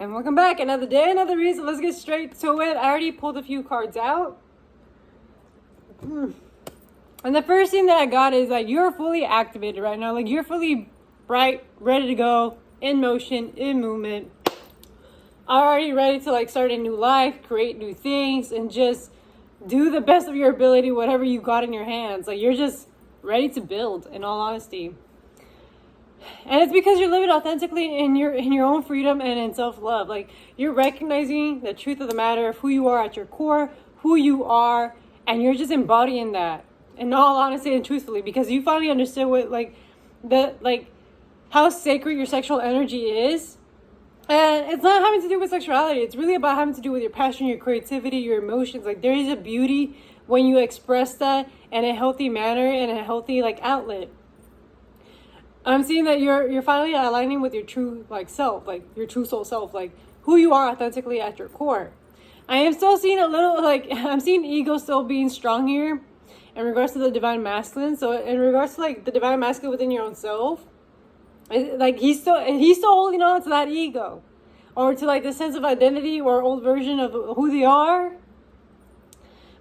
And welcome back. Another day, another reason. Let's get straight to it. I already pulled a few cards out. And the first thing that I got is like you're fully activated right now. Like you're fully bright, ready to go, in motion, in movement. Already ready to like start a new life, create new things, and just do the best of your ability, whatever you got in your hands. Like you're just ready to build, in all honesty. And it's because you're living authentically in your own freedom and in self-love. Like you're recognizing the truth of the matter of who you are at your core, who you are, and you're just embodying that. In all honesty and truthfully, because you finally understood what how sacred your sexual energy is. And it's not having to do with sexuality. It's really about having to do with your passion, your creativity, your emotions. Like there is a beauty when you express that in a healthy manner, in a healthy outlet. I'm seeing that you're finally aligning with your true self, like your true soul self, like who you are authentically at your core. I am still seeing a little I'm seeing ego still being strong here in regards to the divine masculine. So in regards to the divine masculine within your own self, he's still holding on to that ego, or to the sense of identity or old version of who they are.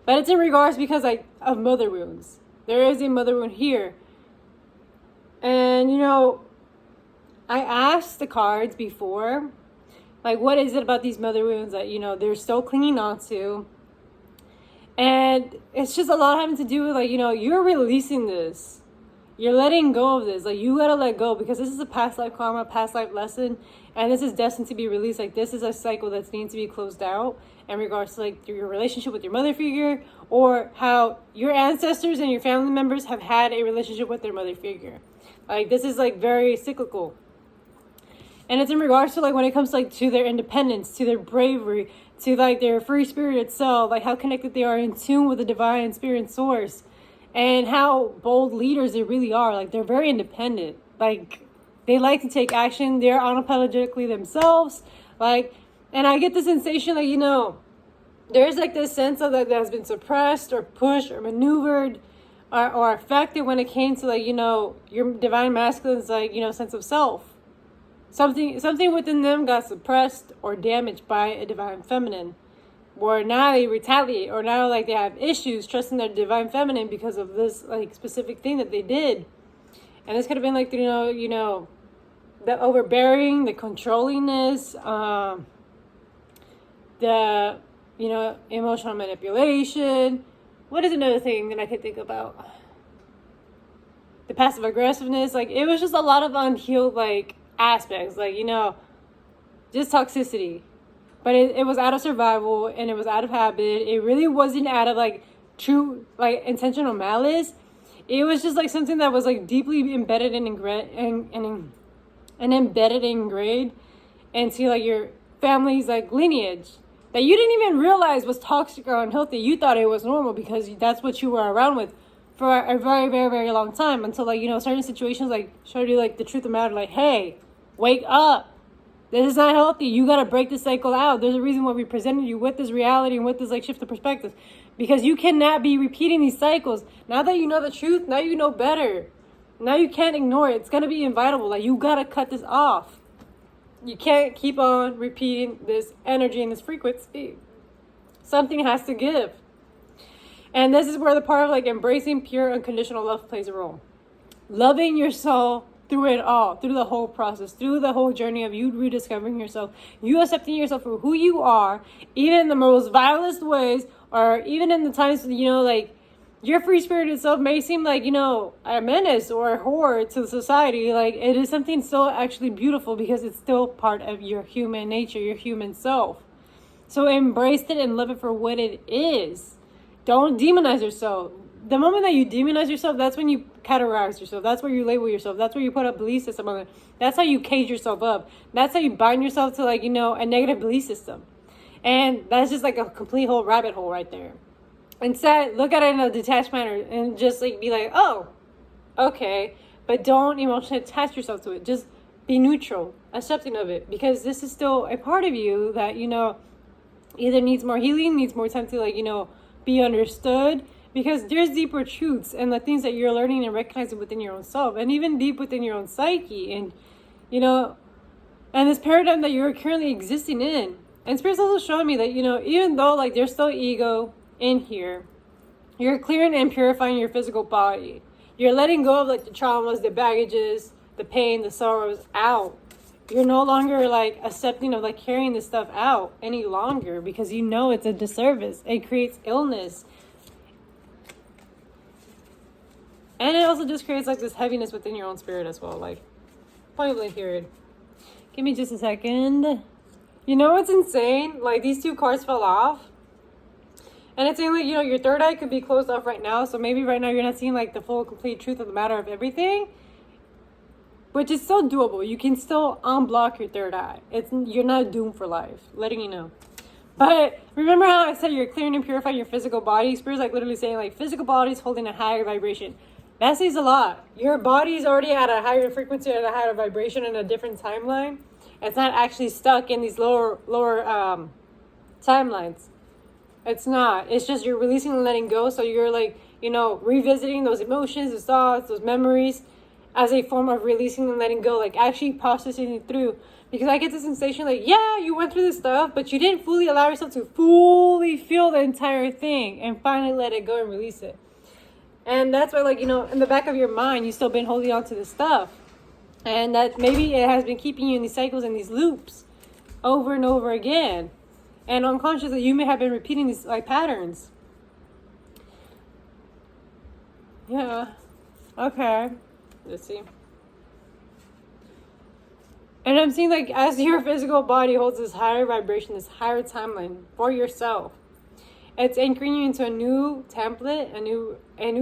But it's in regards because of mother wounds. There is a mother wound here. And, I asked the cards before, what is it about these mother wounds that, they're still clinging on to? And it's just a lot having to do with, you're releasing this. You're letting go of this. You gotta let go, because this is a past life karma, past life lesson, and this is destined to be released. This is a cycle that's needing to be closed out in regards to your relationship with your mother figure, or how your ancestors and your family members have had a relationship with their mother figure. This is very cyclical. And it's in regards to when it comes to their independence, to their bravery, to their free spirited self, how connected they are in tune with the divine spirit source, and how bold leaders they really are. They're very independent. They like to take action. They're unapologetically themselves. And I get the sensation there's this sense of that has been suppressed or pushed or maneuvered or affected when it came to your divine masculine's sense of self. Something within them got suppressed or damaged by a divine feminine, or now they retaliate, or now they have issues trusting their divine feminine because of this specific thing that they did. And this could have been the overbearing, the controllingness, the emotional manipulation. What is another thing that I could think about? The passive aggressiveness. It was just a lot of unhealed aspects. Just toxicity. But it was out of survival, and it was out of habit. It really wasn't out of true intentional malice. It was just something that was deeply embedded and embedded and ingrained into your family's lineage, that you didn't even realize was toxic or unhealthy. You thought it was normal because that's what you were around with for a very, very, very long time, until certain situations showed you the truth of the matter. Hey, wake up. This is not healthy. You got to break this cycle out. There's a reason why we presented you with this reality and with this shift of perspective, because you cannot be repeating these cycles. Now that you know the truth, now you know better. Now you can't ignore it. It's going to be inevitable. You got to cut this off. You can't keep on repeating this energy and this frequency. Something has to give. And this is where the part of embracing pure unconditional love plays a role. Loving your soul through it all, through the whole process, through the whole journey of you rediscovering yourself, you accepting yourself for who you are, even in the most vilest ways, or even in the times, your free-spirited self may seem a menace or a horror to the society. It is something still actually beautiful, because it's still part of your human nature, your human self. So embrace it and love it for what it is. Don't demonize yourself. The moment that you demonize yourself, that's when you categorize yourself. That's where you label yourself. That's where you put a belief system on it. That's how you cage yourself up. That's how you bind yourself to a negative belief system. And that's just a complete whole rabbit hole right there. Instead, look at it in a detached manner and just be oh, okay. But don't emotionally attach yourself to it. Just be neutral, accepting of it, because this is still a part of you that, either needs more healing, needs more time to be understood, because there's deeper truths and the things that you're learning and recognizing within your own self, and even deep within your own psyche. And and this paradigm that you're currently existing in. And Spirit's also showing me that, you know, even though like there's still ego in here, you're clearing and purifying your physical body. You're letting go of like the traumas, the baggages, the pain, the sorrows out. You're no longer like accepting of like carrying this stuff out any longer, because you know it's a disservice. It creates illness. And it also just creates like this heaviness within your own spirit as well. Like, point blank period. Give me just a second. You know what's insane? Like, these two cards fell off. And it's saying, like, you know, your third eye could be closed off right now. So maybe right now you're not seeing, like, the full, complete truth of the matter of everything. Which is still doable. You can still unblock your third eye. You're not doomed for life. Letting you know. But remember how I said you're clearing and purifying your physical body? Spirit's, like, literally saying, like, physical body is holding a higher vibration. That says a lot. Your body's already at a higher frequency and a higher vibration in a different timeline. It's not actually stuck in these lower timelines. It's not. It's just you're releasing and letting go. So you're like, you know, revisiting those emotions, those thoughts, those memories as a form of releasing and letting go. Like actually processing it through. Because I get the sensation like, yeah, you went through this stuff, but you didn't fully allow yourself to fully feel the entire thing and finally let it go and release it. And that's why, like, you know, in the back of your mind, you've still been holding on to this stuff. And that maybe it has been keeping you in these cycles and these loops over and over again. And unconsciously, you may have been repeating these like patterns. Yeah. Okay. Let's see. And I'm seeing like as your physical body holds this higher vibration, this higher timeline for yourself, it's anchoring you into a new template, a new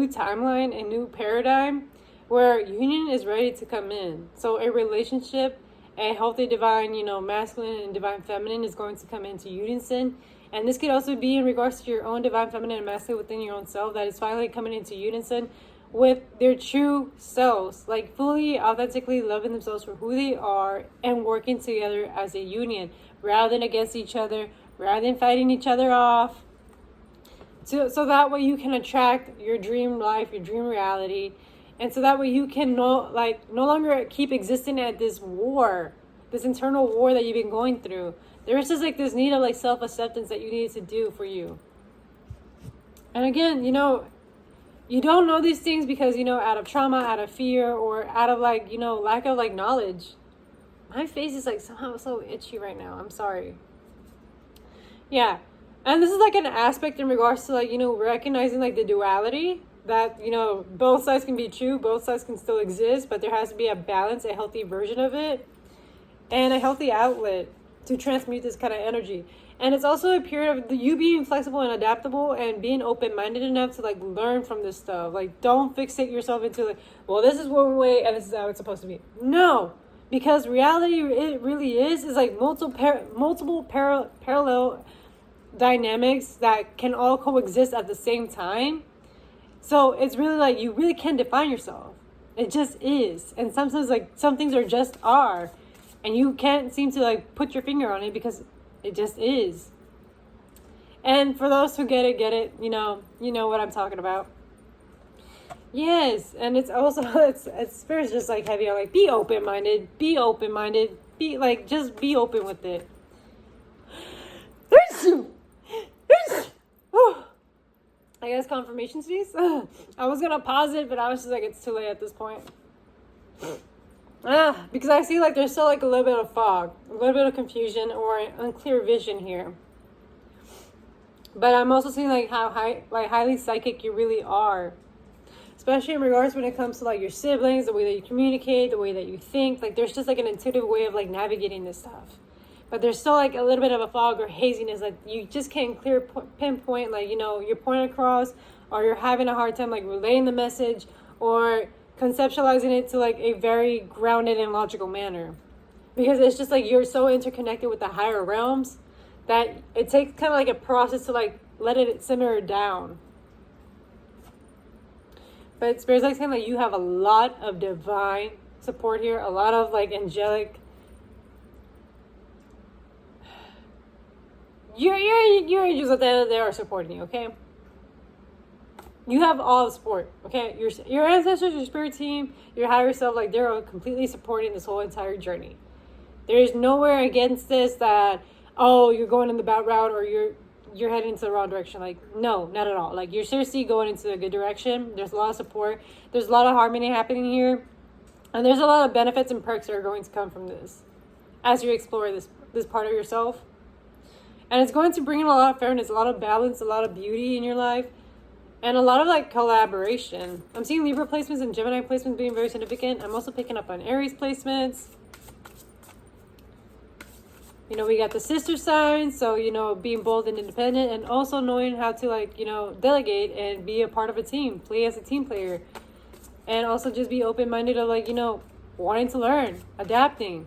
timeline, a new paradigm where union is ready to come in. So a relationship, a healthy divine, you know, masculine and divine feminine is going to come into unison. And this could also be in regards to your own divine feminine and masculine within your own self that is finally coming into unison with their true selves, like fully, authentically loving themselves for who they are and working together as a union rather than against each other, rather than fighting each other off. So that way you can attract your dream life, your dream reality. And so that way you can no longer keep existing at this war, this internal war that you've been going through. There's just like this need of like self-acceptance that you need to do for you. And again, you know, you don't know these things because, you know, out of trauma, out of fear, or out of like, you know, lack of like knowledge. My face is like somehow so itchy right now. I'm sorry. Yeah. And this is like an aspect in regards to like, you know, recognizing like the duality. That, you know, both sides can be true, both sides can still exist, but there has to be a balance, a healthy version of it, and a healthy outlet to transmute this kind of energy. And it's also a period of you being flexible and adaptable and being open-minded enough to like learn from this stuff. Like, don't fixate yourself into like, well, this is one way and this is how it's supposed to be. No, because reality, it really is like multiple parallel dynamics that can all coexist at the same time. So it's really like you really can define yourself. It just is. And sometimes like some things are just are. And you can't seem to like put your finger on it because it just is. And for those who get it, you know what I'm talking about. Yes. And it's also, it's spirit's just like heavy on like, be open-minded, be like, just be open with it. I guess confirmation piece. I was gonna pause it, but I was just like, it's too late at this point. Because I see like there's still like a little bit of fog, a little bit of confusion or unclear vision here. But I'm also seeing like how highly psychic you really are, especially in regards when it comes to like your siblings, the way that you communicate, the way that you think. Like there's just like an intuitive way of like navigating this stuff. But there's still like a little bit of a fog or haziness. Like you just can't pinpoint like, you know, your point across, or you're having a hard time like relaying the message or conceptualizing it to like a very grounded and logical manner. Because it's just like you're so interconnected with the higher realms that it takes kind of like a process to like let it simmer down. But Spirit's like saying like you have a lot of divine support here, a lot of like angelic. Your angels at the end of the day are supporting you, okay? You have all the support, okay? Your ancestors, your spirit team, your higher self, like they're all completely supporting this whole entire journey. There is nowhere against this that, oh, you're going in the bad route or you're heading into the wrong direction. Like, no, not at all. Like, you're seriously going into a good direction. There's a lot of support. There's a lot of harmony happening here. And there's a lot of benefits and perks that are going to come from this as you explore this part of yourself. And it's going to bring in a lot of fairness, a lot of balance, a lot of beauty in your life, and a lot of like collaboration. I'm seeing Libra placements and Gemini placements being very significant. I'm also picking up on Aries placements. You know, we got the sister signs, so, you know, being bold and independent, and also knowing how to, like, you know, delegate and be a part of a team, play as a team player, and also just be open-minded of, like, you know, wanting to learn, adapting.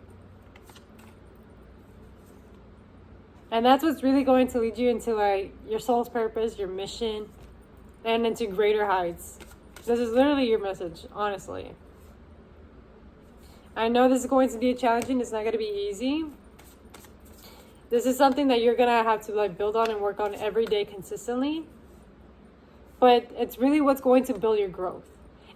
And that's what's really going to lead you into, like, your soul's purpose, your mission, and into greater heights. This is literally your message, honestly. I know this is going to be challenging. It's not going to be easy. This is something that you're going to have to like build on and work on every day consistently. But it's really what's going to build your growth.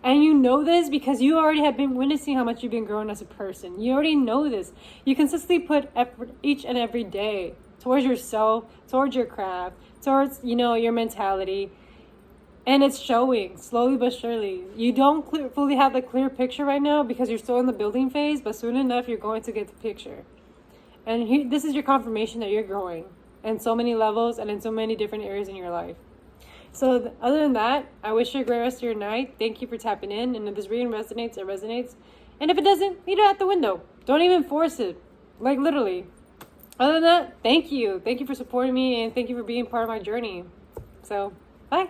And you know this because you already have been witnessing how much you've been growing as a person. You already know this. You consistently put effort each and every day towards yourself, towards your craft, towards, you know, your mentality. And it's showing slowly but surely. You don't fully have the clear picture right now because you're still in the building phase, but soon enough you're going to get the picture. And this is your confirmation that you're growing in so many levels and in so many different areas in your life. So other than that, I wish you a great rest of your night. Thank you for tapping in. And if this reading resonates, it resonates. And if it doesn't, leave it out the window. Don't even force it. Like, literally. Other than that, thank you. Thank you for supporting me and thank you for being part of my journey. So, bye.